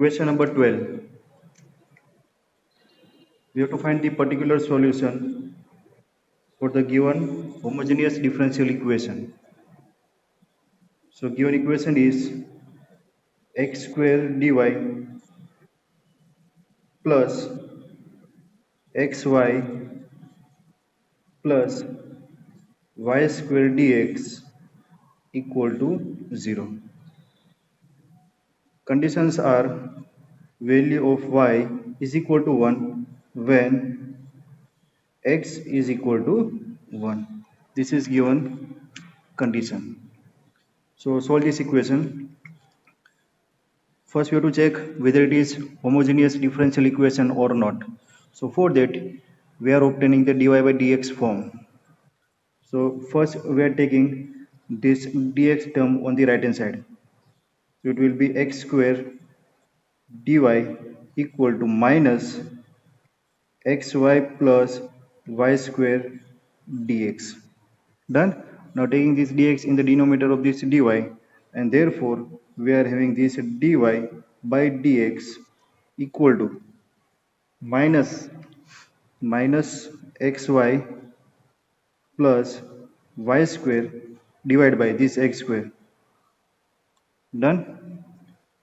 Question number 12. We have to find the particular solution for the given homogeneous differential equation. So given equation is x square dy plus xy plus y square dx equal to 0. Conditions are value of y is equal to 1 when x is equal to 1. This is given condition. So solve this equation. First we have to check whether it is homogeneous differential equation or not. So for that we are obtaining the dy by dx form. So first we are taking this dx term on the right hand side. So it will be x square dy equal to minus xy plus y square dx. Done. Now taking this dx in the denominator of this dy, and therefore we are having this dy by dx equal to minus xy plus y square divided by this x square. Done.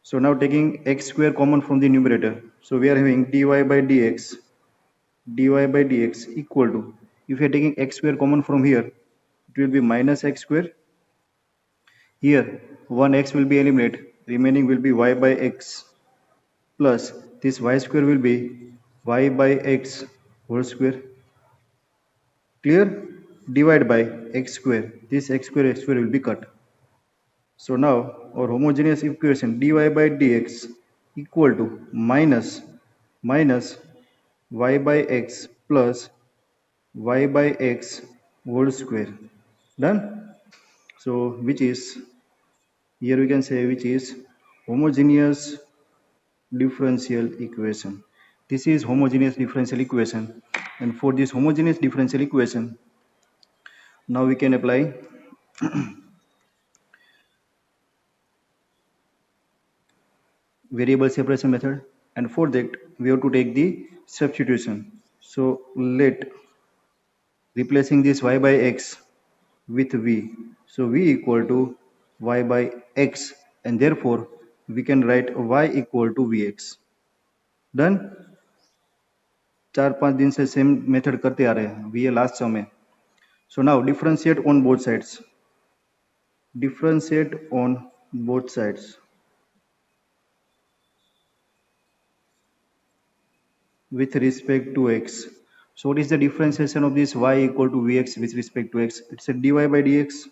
So now taking x square common from the numerator, so we are having dy by dx equal to, if we are taking x square common from here, it will be minus x square. Here one x will be eliminated, remaining will be y by x plus this y square will be y by x whole square. Clear? Divide by x square, this x square will be cut. So now our homogeneous equation dy by dx equal to minus y by x plus y by x whole square. Done. So which is, here we can say, which is homogeneous differential equation. This is homogeneous differential equation, and for this homogeneous differential equation now we can apply variable separation method, and for that we have to take the substitution. So let replacing this y by x with v, so v equal to y by x, and therefore we can write y equal to vx. Done. 4-5 दिन से same method करते आ रहे हैं, ये last सम है. So now differentiate on both sides. Differentiate on both sides. With respect to x. So what is the differentiation of this y equal to vx with respect to x? It's a dy by dx.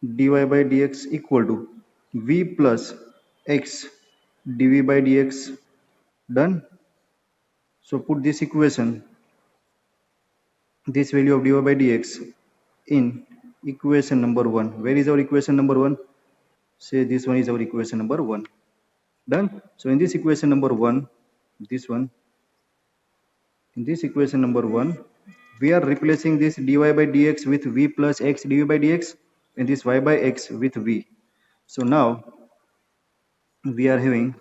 Dy by dx equal to v plus x dv by dx. Done. So put this equation, this value of dy by dx in equation number 1. Where is our equation number 1? Say this one is our equation number 1. Done. So in this equation number 1, this one, in this equation number 1, we are replacing this dy by dx with v plus x dv by dx, and this y by x with v. So now we are having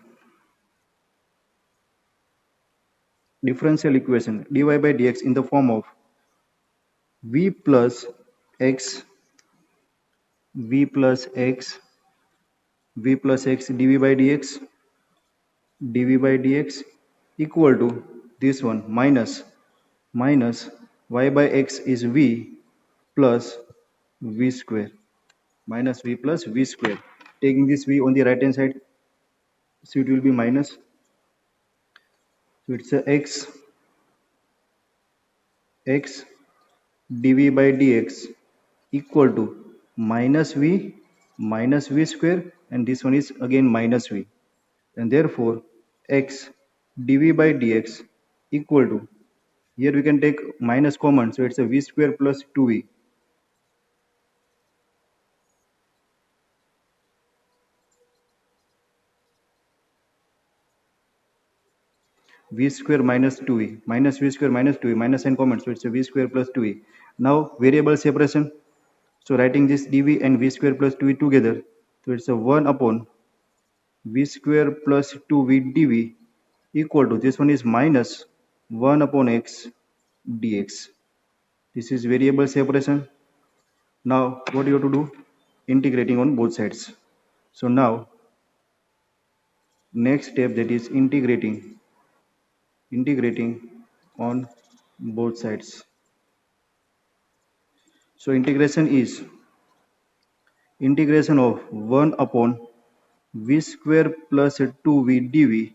differential equation dy by dx in the form of v plus x dv by dx equal to this one minus y by x is v plus v square, minus v plus v square. Taking this v on the right hand side, so it will be minus, so it's a x dv by dx equal to minus v square, and this one is again minus v, and therefore x dv by dx equal to, here we can take minus common, so it's a v square plus 2v. V square minus 2v, minus v square minus 2v, minus sign common, so it's a v square plus 2v. Now variable separation, so writing this dv and v square plus 2v together, so it's a 1 upon v square plus 2v dv equal to, this one is minus 1 upon x dx. This is variable separation. Now what you have to do? Integrating on both sides. So now next step, that is integrating on both sides. So integration is integration of 1 upon v square plus 2v dv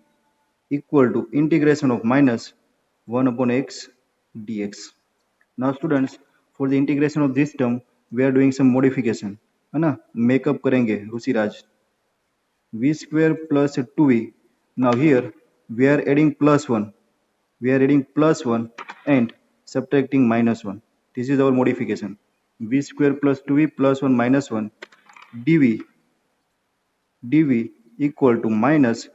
equal to integration of minus 1 upon x dx. Now students, for the integration of this term we are doing some modification, है ना, makeup करेंगे Rishiraj. v square plus 2v, now here we are adding plus 1, and subtracting minus 1. This is our modification. v square plus 2v plus 1 minus 1 dv equal to minus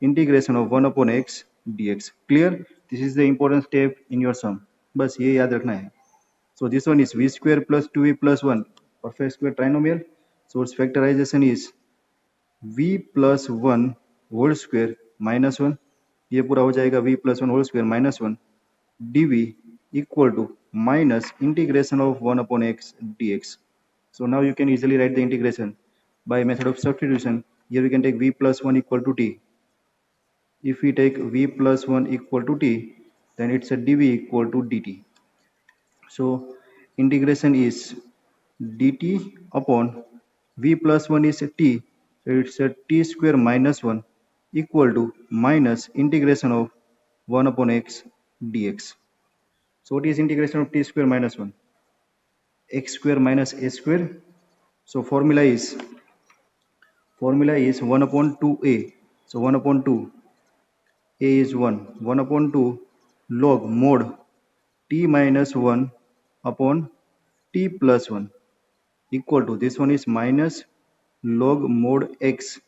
integration of 1 upon x dx. Clear? This is the important step in your sum. बस ये याद रखना है. So this one is v square plus 2v plus 1 perfect square trinomial. So its factorization is v plus 1 whole square minus 1. ये पूरा हो जाएगा v plus 1 whole square minus 1 dv equal to minus integration of 1 upon x dx. So now you can easily write the integration by method of substitution. Here we can take v plus 1 equal to t. If we take v plus 1 equal to t, then it's a dv equal to dt. So integration is dt upon v plus 1 is t, so it's a t square minus 1 equal to minus integration of 1 upon x dx. So what is integration of t square minus 1? X square minus a square. So formula is 1 upon 2a. So 1 upon 2, a is 1 upon 2 log mod t minus 1 upon t plus 1 equal to, this one is minus log mod x,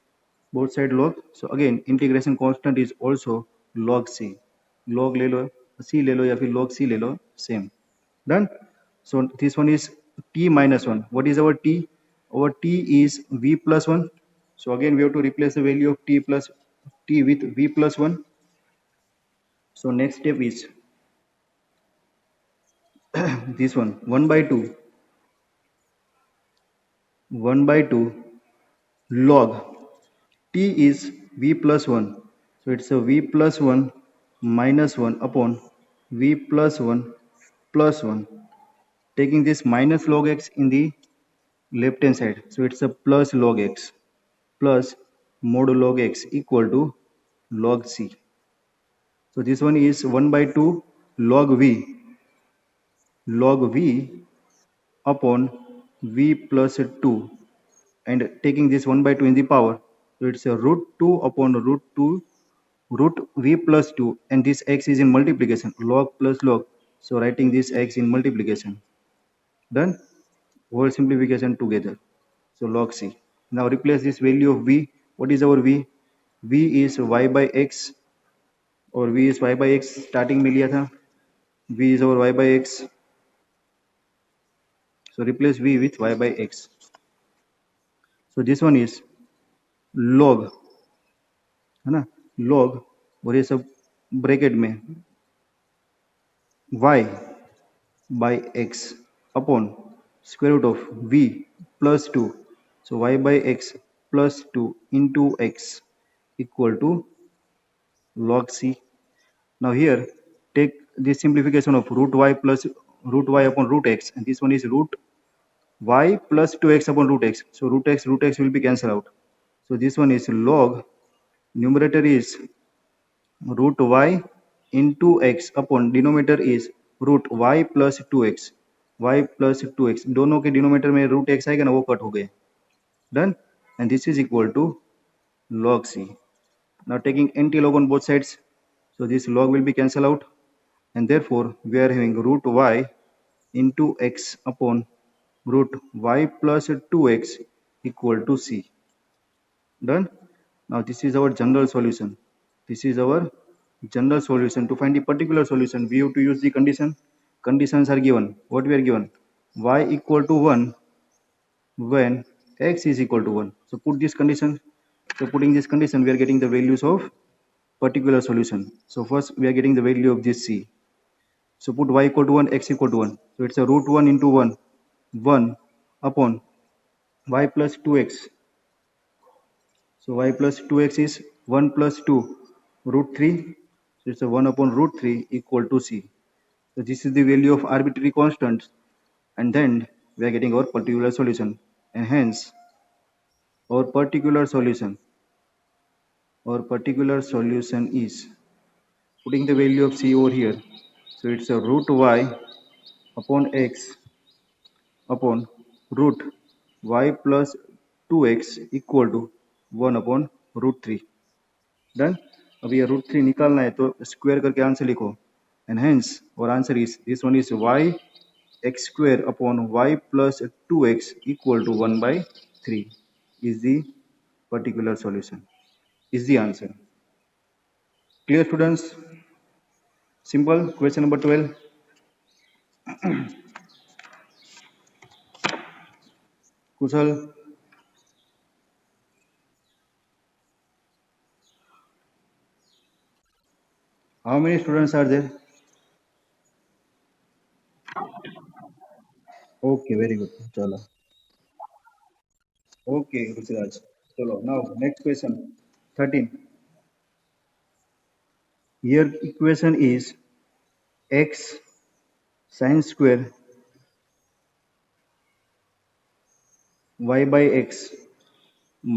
both side log. So again integration constant is also log c. Log ले लो, c ले लो या फिर log c ले लो, same. Done? So this one is t minus 1. What is our t? Our t is v plus 1. So again we have to replace the value of t with v plus 1. So next step is this one, 1 by 2 log t is v plus 1. So it's a v plus 1 minus 1 upon v plus 1 plus 1. Taking this minus log x in the left hand side. So it's a plus log x plus mod log x equal to log c. So this one is 1 by 2 log v upon v plus 2, and taking this 1 by 2 in the power, so it's a root 2 upon root v plus 2, and this x is in multiplication, log plus log, so writing this x in multiplication. Done? Whole simplification together, so log c. Now replace this value of v. What is our v? v is y by x, और v is y by x starting में लिया था. v is our y by x, so replace v with y by x. So this one is log, है ना, log, और ये सब bracket में y by x upon square root of v plus 2. So y by x plus 2 into x equal to log c. Now here take this simplification of root y upon root x, and this one is root y plus 2x upon root x. So root x will be cancelled out. So this one is log, numerator is root y into x upon denominator is root y plus 2x. दोनों के denominator में root x आएगा ना, वो cut हो गए. Done? And this is equal to log c. Now taking anti-log on both sides, so this log will be cancelled out, and therefore we are having root y into x upon root y plus 2x equal to c. Done? Now this is our general solution. To find the particular solution, we have to use the condition. Conditions are given. What we are given? Y equal to 1 when x is equal to 1. So put this condition. So putting this condition, we are getting the values of particular solution. So first we are getting the value of this c. So put y equal to 1, x equal to 1. So it's a root 1 into 1, 1 upon y plus 2x. So y plus 2x is 1 plus 2, root 3. So it's a 1 upon root 3 equal to c. So this is the value of arbitrary constants, and then we are getting our particular solution. And hence our particular solution is putting the value of c over here. So it's a root y upon x upon root y plus 2x equal to 1 upon root 3. Done. अब ये root 3 निकालना है तो square करके answer लिखो, and hence और answer is this one is y x square upon y plus 2x equal to 1 by 3 is the particular solution, is the answer. Clear students? Simple. Question number 12. Kushal? How many students are there? Okay, very good. Chalo. Okay, Ruchiraj. Chalo. Now, next question. 13. Here equation is x sine square y by x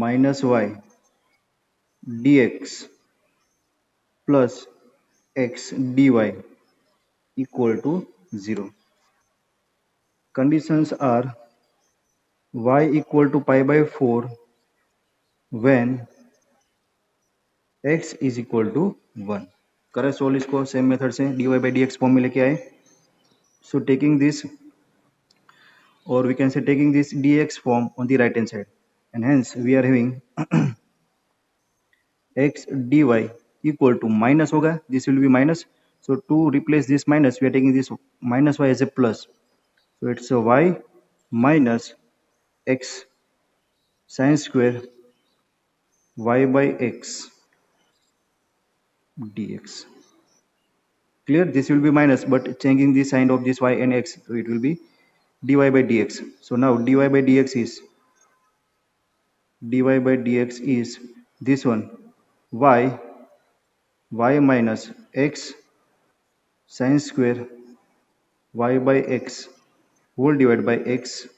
minus y dx plus x dy equal to 0. Conditions are y equal to pi by 4 when x is equal to 1. करें solve इसको same method से dy by dx form में लेके आए. So taking this, or we can say taking this dx form on the right hand side, and hence we are having x dy equal to minus होगा, this will be minus. So to replace this minus, we are taking this minus y as a plus. So it's a y minus x sine square y by x dx. Clear? This will be minus, but changing the sign of this y and x, so it will be dy by dx. So now dy by dx is this one, y minus x sine square y by x whole divided by x.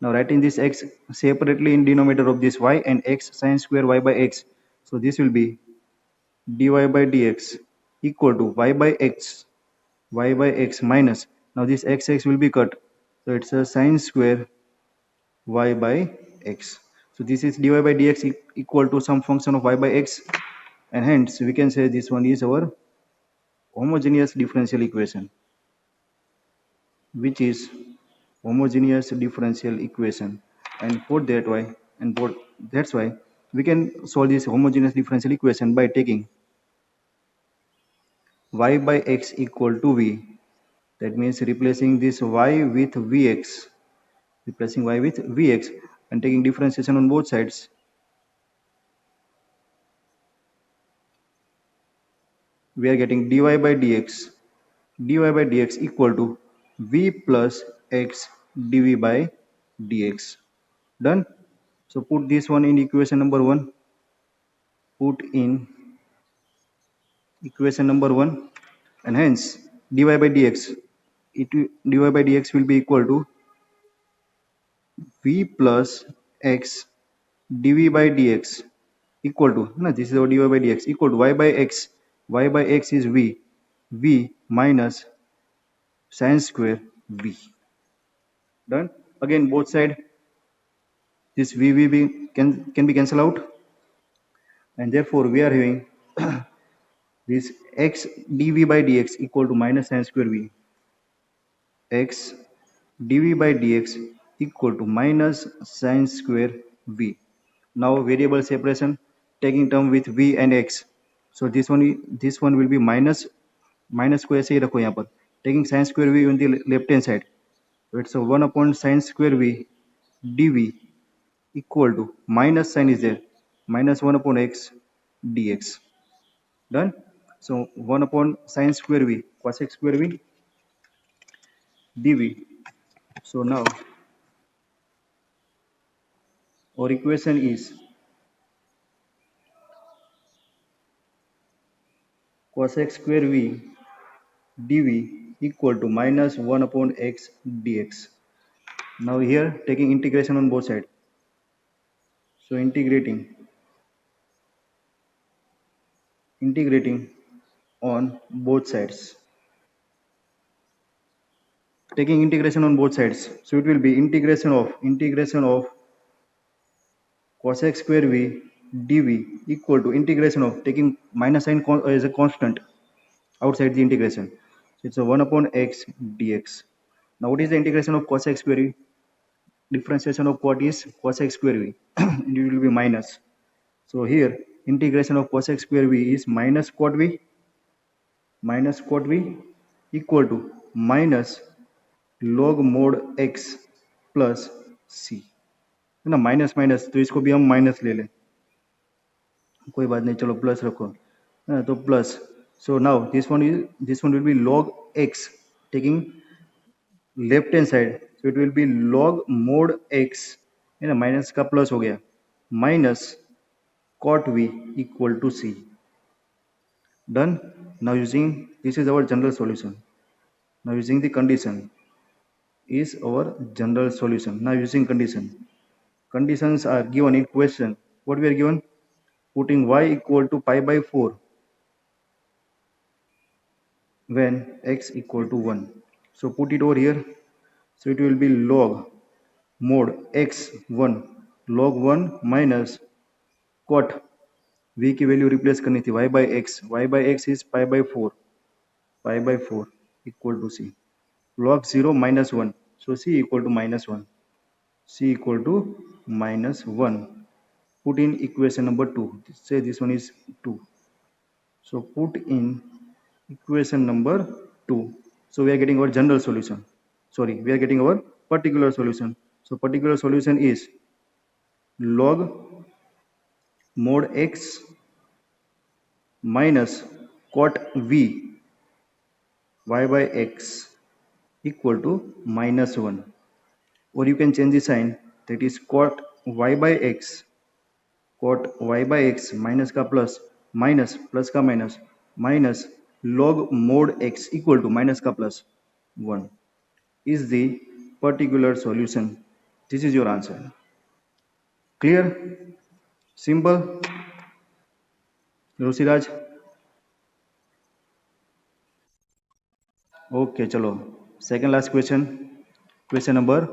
Now writing this x separately in denominator of this y and x sine square y by x. So this will be dy by dx equal to y by x minus, now this x will be cut, so it's a sine square y by x. So this is dy by dx equal to some function of y by x, and hence we can say this one is our homogeneous differential equation, which is homogeneous differential equation. And for that why, and for that's why we can solve this homogeneous differential equation by taking y by x equal to v. That means replacing this y with vx, and taking differentiation on both sides. We are getting dy by dx equal to v plus x dv by dx. Done. So put this one in equation number 1. Put in equation number 1, and hence dy by dx will be equal to v plus x dv by dx equal to, no, this is our dy by dx equal to y by x is v minus sine square v. Done. Again both side this v can be cancelled out, and therefore we are having this x dv by dx equal to minus sine square v, x dv by dx equal to minus sine square v. Now variable separation, taking term with v and x. So this one will be minus को ऐसे ही रखो यहाँ पर, taking sin square v on the left hand side. So it's a 1 upon sin square v dv equal to minus sign is there. minus 1 upon x dx. Done. So 1 upon sine square v cosec square v dv. So now our equation is cosec square v dv equal to minus 1 upon x dx. Now here taking integration on both sides. So integrating on both sides. Taking integration on both sides. So it will be integration of cosec square v dv equal to integration of taking minus sign as a constant outside the integration. So it's a 1 upon x dx. Now what is the integration of cosec square v? Differentiation of what is cosec square v? And it will be minus. So here integration of cosec square v is minus cot v equal to minus log mod x plus c. है ना, minus minus तो इसको भी हम minus ले लें, कोई बात नहीं, चलो प्लस रखो, है ना, तो plus. So now this one will be log x taking left hand side, so it will be log mod x, है ना, माइनस का प्लस हो गया, minus cot v equal to c. Done. Now using this is our general solution. Now using the condition is our general solution. Now using conditions are given in question. What we are given? Putting y equal to pi by 4 when x equal to 1. So put it over here. So it will be log mod x1 log 1 minus cot v की value replace करनी थी y by x is pi by 4 equal to c. Log 0 minus 1, so c equal to minus 1. C equal to minus 1. Put in equation number 2. Say this one is 2. So put in equation number 2. So we are getting our general solution. Sorry, we are getting our particular solution. So particular solution is log mod x minus cot v y by x equal to minus 1. Or you can change the sign, that is cot y by x minus का plus plus का minus log mod x equal to minus का plus 1 is the particular solution. This is your answer. Clear? Simple? Rosiraj? Okay, chalo. Second last question. Question number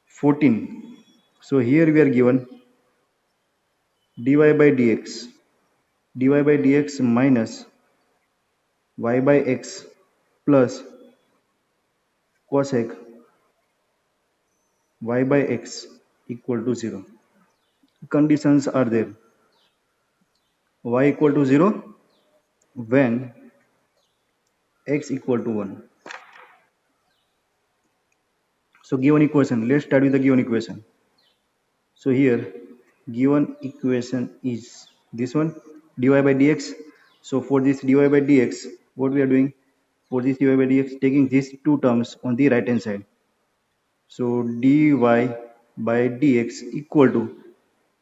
14. So here we are given dy by dx minus y by x plus cosec y by x equal to 0. Conditions are there. Y equal to 0 when x equal to 1. So given equation, let's start with the given equation. So here given equation is this one, dy by dx. So for this dy by dx, what we are doing? For this dy by dx, taking these two terms on the right hand side. So dy by dx equal to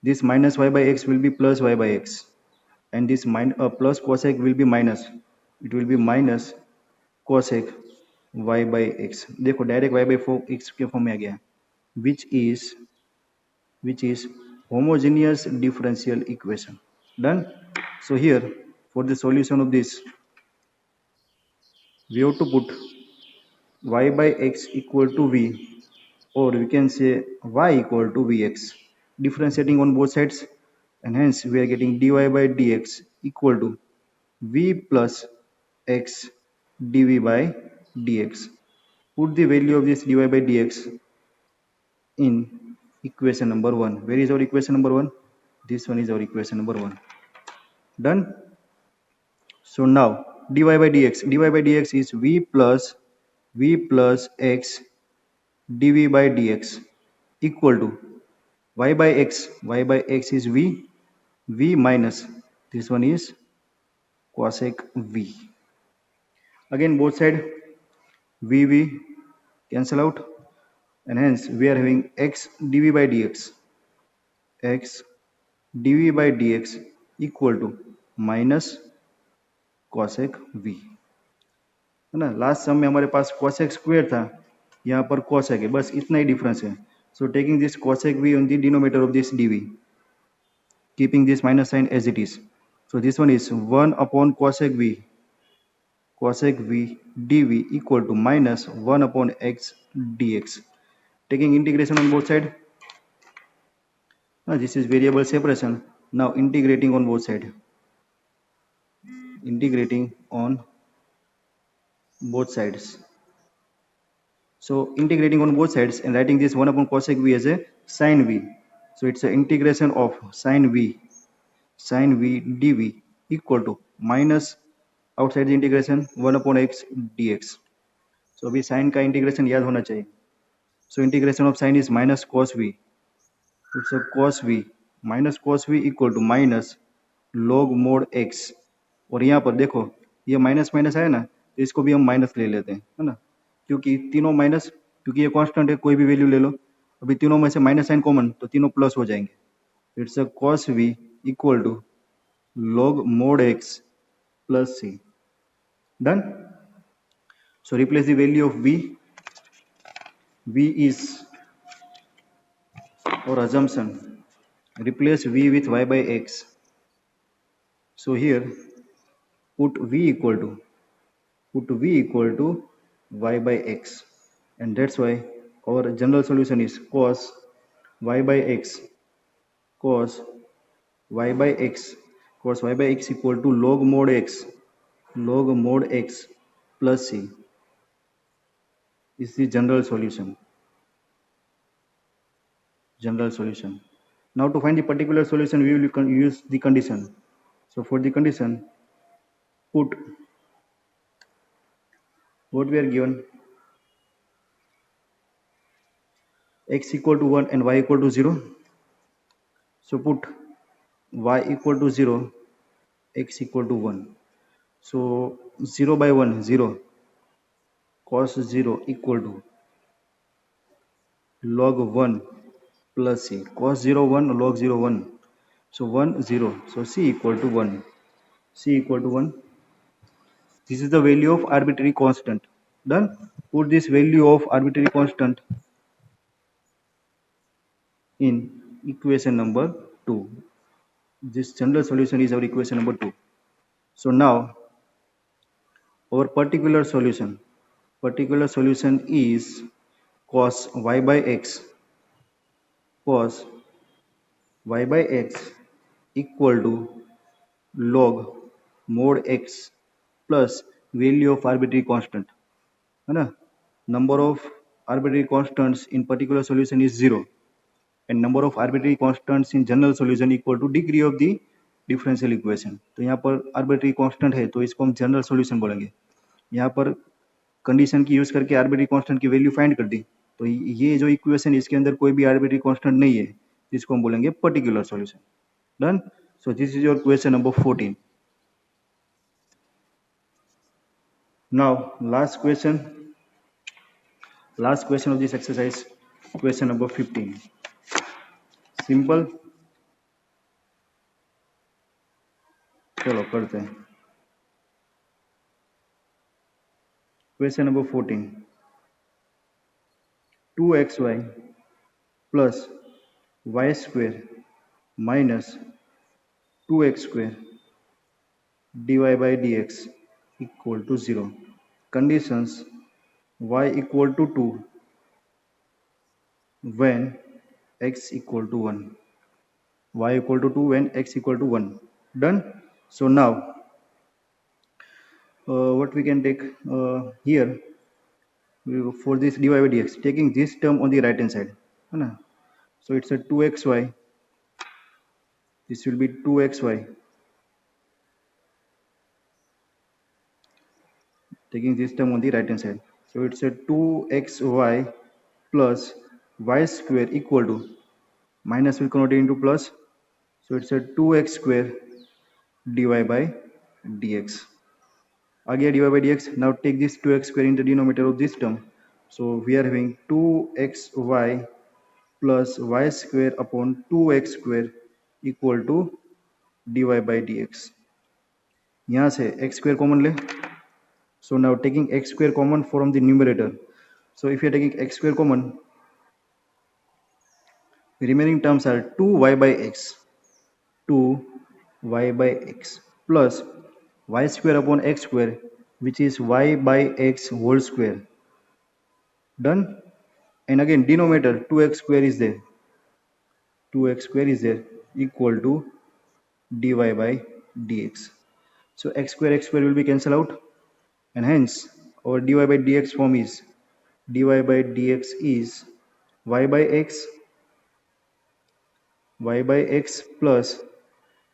this minus y by x will be plus y by x, and this plus cosec will be minus. It will be minus cosec y by x. देखो direct y by 4x के form में आ गया, which is homogeneous differential equation. Done. So here for the solution of this, we have to put y by x equal to v, or we can say y equal to vx, differentiating on both sides, and hence we are getting dy by dx equal to v plus x dv by dx. Put the value of this dy by dx in equation number 1. Where is our equation number 1? This one is our equation number 1. Done. So now dy by dx is v plus x dv by dx equal to y by x is v minus this one is cosec v. Again both side v cancel out, and hence we are having x dv by dx, x dv by dx equal to minus cosec v, है ना. Last सम में हमारे पास cosec square था, यहाँ पर cosec है, बस इतना ही डिफरेंस है. So taking this cosec v on the denominator of this dv, keeping this minus sign as it is. So this one is 1 upon cosec v dv equal to minus 1 upon x dx. Taking integration on both side. Now this is variable separation. Now integrating on both side. Integrating on both sides. So integrating on both sides and writing this 1 upon cosec v as a sin v. So it's an integration of sin v dv equal to minus outside the integration 1 upon x dx. So अभी sin का integration याद होना चाहिए. So integration of sin is minus cos v. It's a cos v minus cos v equal to minus log mod x. और यहाँ पर देखो ये माइनस माइनस आया ना, तो इसको भी हम माइनस ले लेते हैं, है ना, क्योंकि तीनों माइनस, क्योंकि ये कांस्टेंट है, कोई भी वैल्यू ले लो. अभी तीनों में से माइनस साइन कॉमन, तो तीनों प्लस हो जाएंगे. It's a cos v equal to log mod x plus c. Done. So replace the value of v. V is, or assumption, replace v with y by x. So here put v equal to y by x, and that's why our general solution is cos y by x cos y by x equal to log mod x plus c is the general solution. Now to find the particular solution, we will use the condition. So for the condition, put what we are given, x equal to 1 and y equal to 0. So put y equal to 0, x equal to 1. So 0 by 1, 0, cos 0 equal to log 1 plus c, cos 0 1 log 0 1. So 1 0, so c equal to 1. This is the value of arbitrary constant. Done. Put this value of arbitrary constant in equation number 2. This general solution is our equation number 2. So now our particular solution is cos y by x equal to log mod x plus value of arbitrary constant, है ना. Number of arbitrary constants in particular solution is 0, and number of arbitrary constants in general solution equal to degree of the differential equation. तो यहाँ पर arbitrary constant है, तो इसको हम general solution बोलेंगे. यहाँ पर कंडीशन की यूज करके आर्बिट्री कांस्टेंट की वैल्यू फाइंड कर दी, तो ये जो इक्वेशन इसके अंदर कोई भी आर्बिट्री कांस्टेंट नहीं है, जिसको हम बोलेंगे particular solution. Done. So this is your question number 14. Now last question of this exercise, question number 15. Simple. चलो करते हैं. Question number 14. 2xy plus y square minus 2x square dy by dx equal to 0. Conditions: y equal to 2 when x equal to 1. Y equal to 2 when x equal to 1. Done. So now what we can take here, for this dy by dx, taking this term on the right hand side, है ना. So it's a 2xy, this will be 2xy, taking this term on the right hand side. So it's a 2xy plus y square equal to Minus will convert it into plus. So it's a 2x square dy by dx. Again dy by dx. Now take this 2x square in the denominator of this term. So we are having 2xy plus y square upon 2x square equal to dy by dx. यहाँ से x square common ले. So now taking x square common from the numerator. So if you are taking x square common, the remaining terms are 2y by x, 2y by x plus y square upon x square, which is y by x whole square. Done. And again denominator 2x square is there. 2x square is there equal to dy by dx. So x square will be cancelled out, and hence our dy by dx form is dy by dx is y by x plus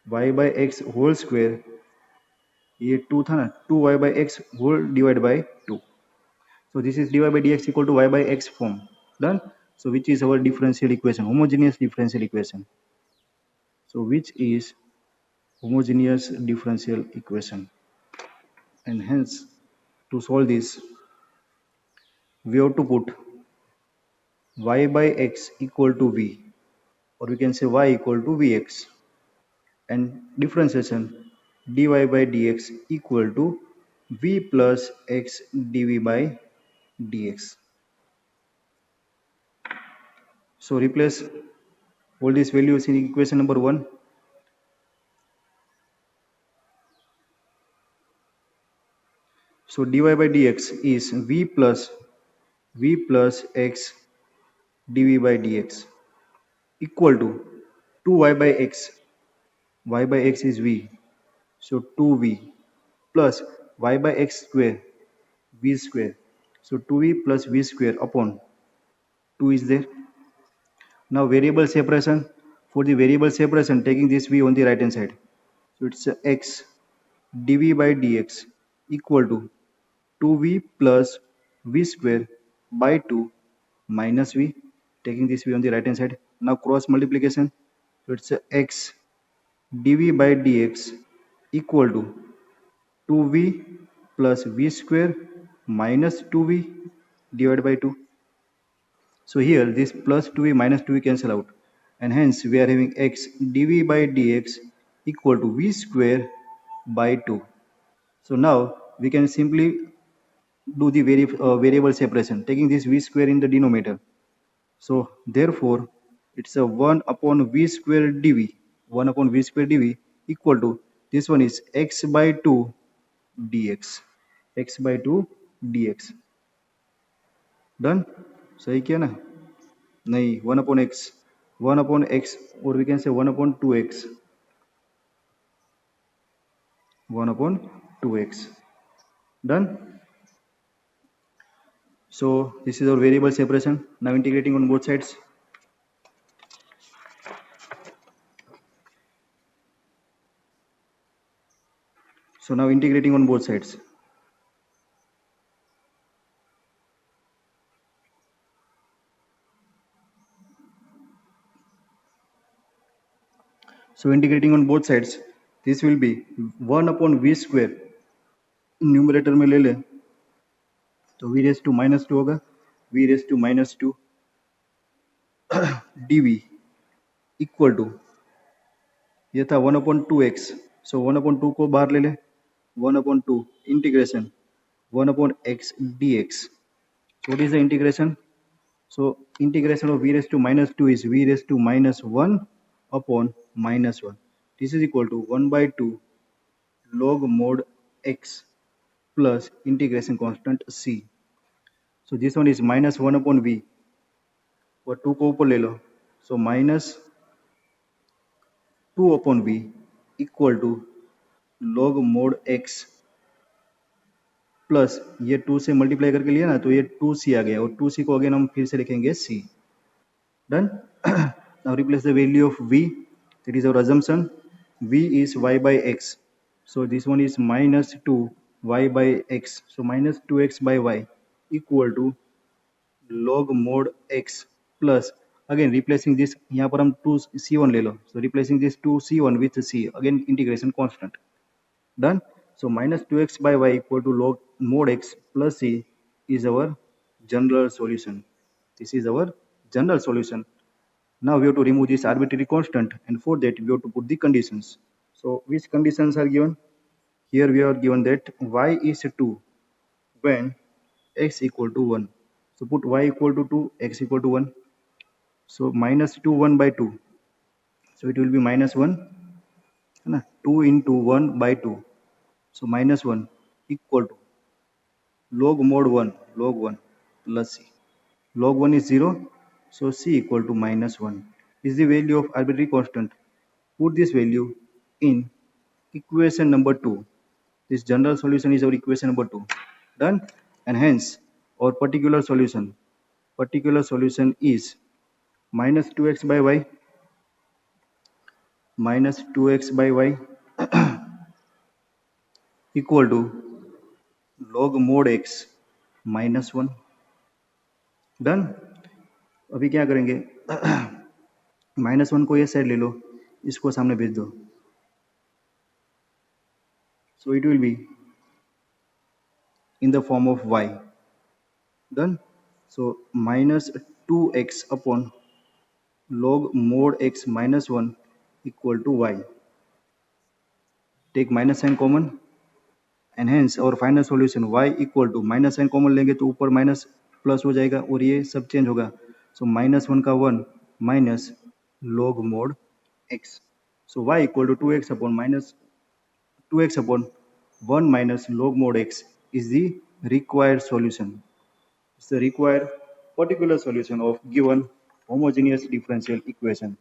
y by x whole square. ये 2 था ना, 2y by x whole divided by 2. So this is dy by dx equal to y by x form. Done. So which is our differential equation, homogeneous differential equation. So which is homogeneous differential equation, and hence to solve this we have to put y by x equal to v, or we can say y equal to vx, and differentiation dy by dx equal to v plus x dv by dx. So replace all these values in equation number 1. So dy by dx is v plus x dv by dx equal to 2y by x. Y by x is v, so 2v plus y by x square, v square. So 2v plus v square upon 2 is there. Now variable separation. For the variable separation, taking this v on the right hand side. So it's x dv by dx equal to 2v plus v square by 2 minus v, taking this v on the right hand side. Now cross multiplication. So it's x dv by dx equal to 2v plus v square minus 2v divided by 2. So here this plus 2v minus 2v cancel out, and hence we are having x dv by dx equal to v square by 2. So now we can simply do the variable separation, taking this v square in the denominator. So therefore it's a 1 upon v square dv, 1 upon v square dv equal to, this one is x by 2 dx, x by 2 dx. Done. सही किया ना? नहीं, 1 upon x, or we can say 1 upon 2x, 1 upon 2x. Done. So this is our variable separation. Now integrating on both sides. So now integrating on both sides. So integrating on both sides, this will be 1 upon v square. Numerator में ले ले तो v raised to minus 2 होगा, v raised to minus 2 dv equal to, ये था 1 upon 2x. सो 1 upon 2 को बाहर ले ले, 1 upon 2 integration 1 upon x dx. So what is the integration? So integration of v raised to minus 2 is v raised to minus 1 upon minus 1. This is equal to 1 by 2 log mod x plus integration constant c. So this one is minus 1 upon v, और 2 को ऊपर ले लो, so minus 2 upon v equal to log mod x plus ये 2 से multiply करके लिया ना, तो ये 2c आ गया, और 2c को अगेन हम फिर से लिखेंगे c. Done. Now replace the value of v, that is our assumption. v is y by x, so this one is minus 2 y by x, so minus 2x by y equal to log mod x plus again replacing this, यहाँ पर हम 2c1 ले लो, so replacing this 2c1 with c, again integration constant, done. So minus 2x by y equal to log mod x plus c is our general solution. This is our general solution. Now we have to remove this arbitrary constant, and for that we have to put the conditions. So which conditions are given? Here we are given that y is 2 when x equal to 1. So put y equal to 2, x equal to 1. So minus 2 1 by 2. So it will be minus 1. 2 into 1 by 2. So minus 1 equal to log mod 1, log 1 plus c. Log 1 is 0, so c equal to minus 1 is the value of arbitrary constant. Put this value in equation number 2. This general solution is our equation number 2. Done. And hence our particular solution is minus 2x by y, minus 2x by y equal to log mod x minus 1. Done. अभी क्या करेंगे, -1 को ये side ले लो, इसको सामने भेज दो, so it will be in the form of y. Done. So minus 2x upon log mod x minus 1 equal to y. Take minus sign common, and hence our final solution y equal to minus sign common लेंगे तो ऊपर minus plus हो जाएगा और ये सब change होगा. सो -1 का 1 minus log mod x. So y equal to 2x upon minus 2x upon 1 minus log mod x is the required solution. It's the required particular solution of given homogeneous differential equation.